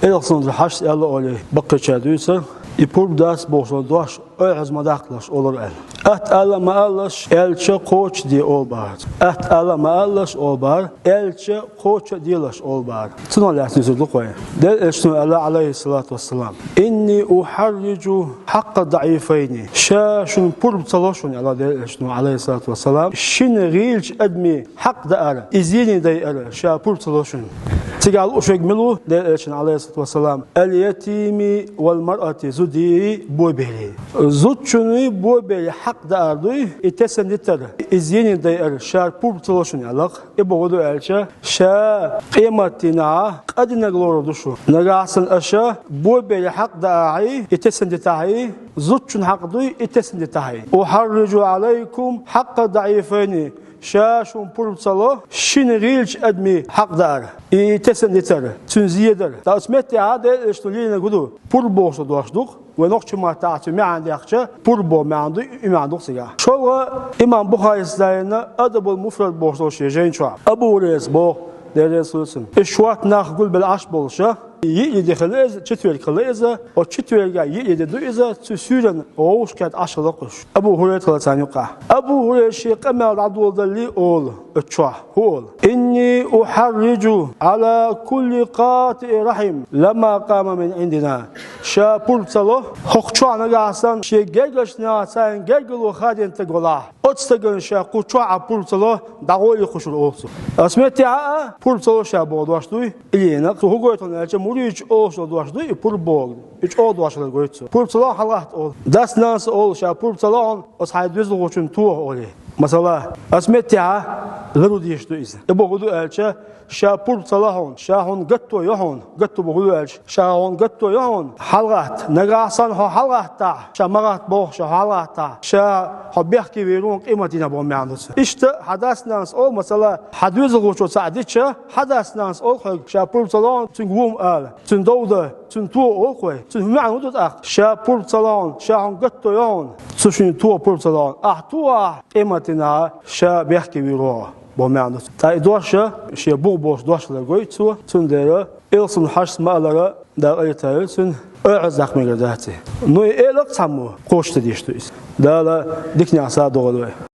Elson haş ela oli bakıça duysa ipur das boşun doş öz madaklaş olur el. At ala maallaş elçe koç diye ol bar. At ala maallaş ol bar elçe koç diyeş ol bar. Tuna lahtizu koy. Del esnu ala aleyhissalatu vesselam. İnni uharricu hakka da'ifeyni. Şaşun pur çalışın ala del esnu aleyhissalatu vesselam. Şin rilç edmi hak da'ar. İzini da'ar. Şa pur çalışın. تجعل أشيك ملو لأشن عليه الصلاة والسلام اليتيم والمرأة زدي بوبلي زوجني بوبلي حق داردوي اتسن دتر إزيني داير شار بوب تلوشن يلاق إبغضو ألشا شا قيمتنا قد نغلور دوشو نغاسن أشا بوبلي حق داعي اتسن دتاعي زوجن حق دوي اتسن دتاعي أحرج عليكم حق ضعيفين شاشون بول صلاه شين ريلش ادمي حق دار يتسن دتر تنزيدر تاسمت هذا اشتولينا غدو بول بوش دوشدوق ونوقش ما تاعتي ما عندي اخشى بول بو ما عندي سيغا شو امام بخاري سلاينا ادب المفرد بوش جين شو ابو ريس بو درسوسن اشوات ناخذ بالعش بولشا يجي خلاص تشتوي خلاص او تشتوي يجي دويزا تسيرن اوش كات اشلقش ابو هريره ثانيقه ابو هريره شيخ ما عبد الله اول اتشوا هول اني احرج على كل قاطع رحم لما قام من عندنا شابول صلاه حقچوانا غاسان شي گرگشنا سان گرگلو خادن تگولا اتستگن شاقو چوا ابول صلاه داوي خوشل اوسو اسمتي بول صلاه شابو دوشتوي الينا هوغوتون Muriç olsa dolaşdı, pul bol. Üç o dolaşlar goytsu. Pul salah Allah ol. Das nas ol, şa pul salah os haydüz loçun tuğ oli. Mesela asmetiha gıru diyiştu iz. Boğdu elçe şa pul salahon, şahon gatto yohon, gatto boğdu elçe. Şahon gatto yohon. Halgat, nagasan ho halgatta. Şa magat boğ şa halgatta. Şa habihki verun kıymetine bu me'anus. İşte hadas nas ol mesela hadüz loçu saadetçe hadas nas ol şa pul salahon tüngum al. Tündovda تون تو أوقي تون معه ودت أخ شا بول صلون شا هم قطو يون تشين تو بول صلون توا قيمتنا شا بيحكي بيروه بمعنى تا دوشة شيء بوش دوشة لقوي تون ديره إلسون حش ما لقى دا أيتها تون أعزق من ذاته نوي إلك سامو قوش تديشتويس دا لا ديكني عصا دوغلوي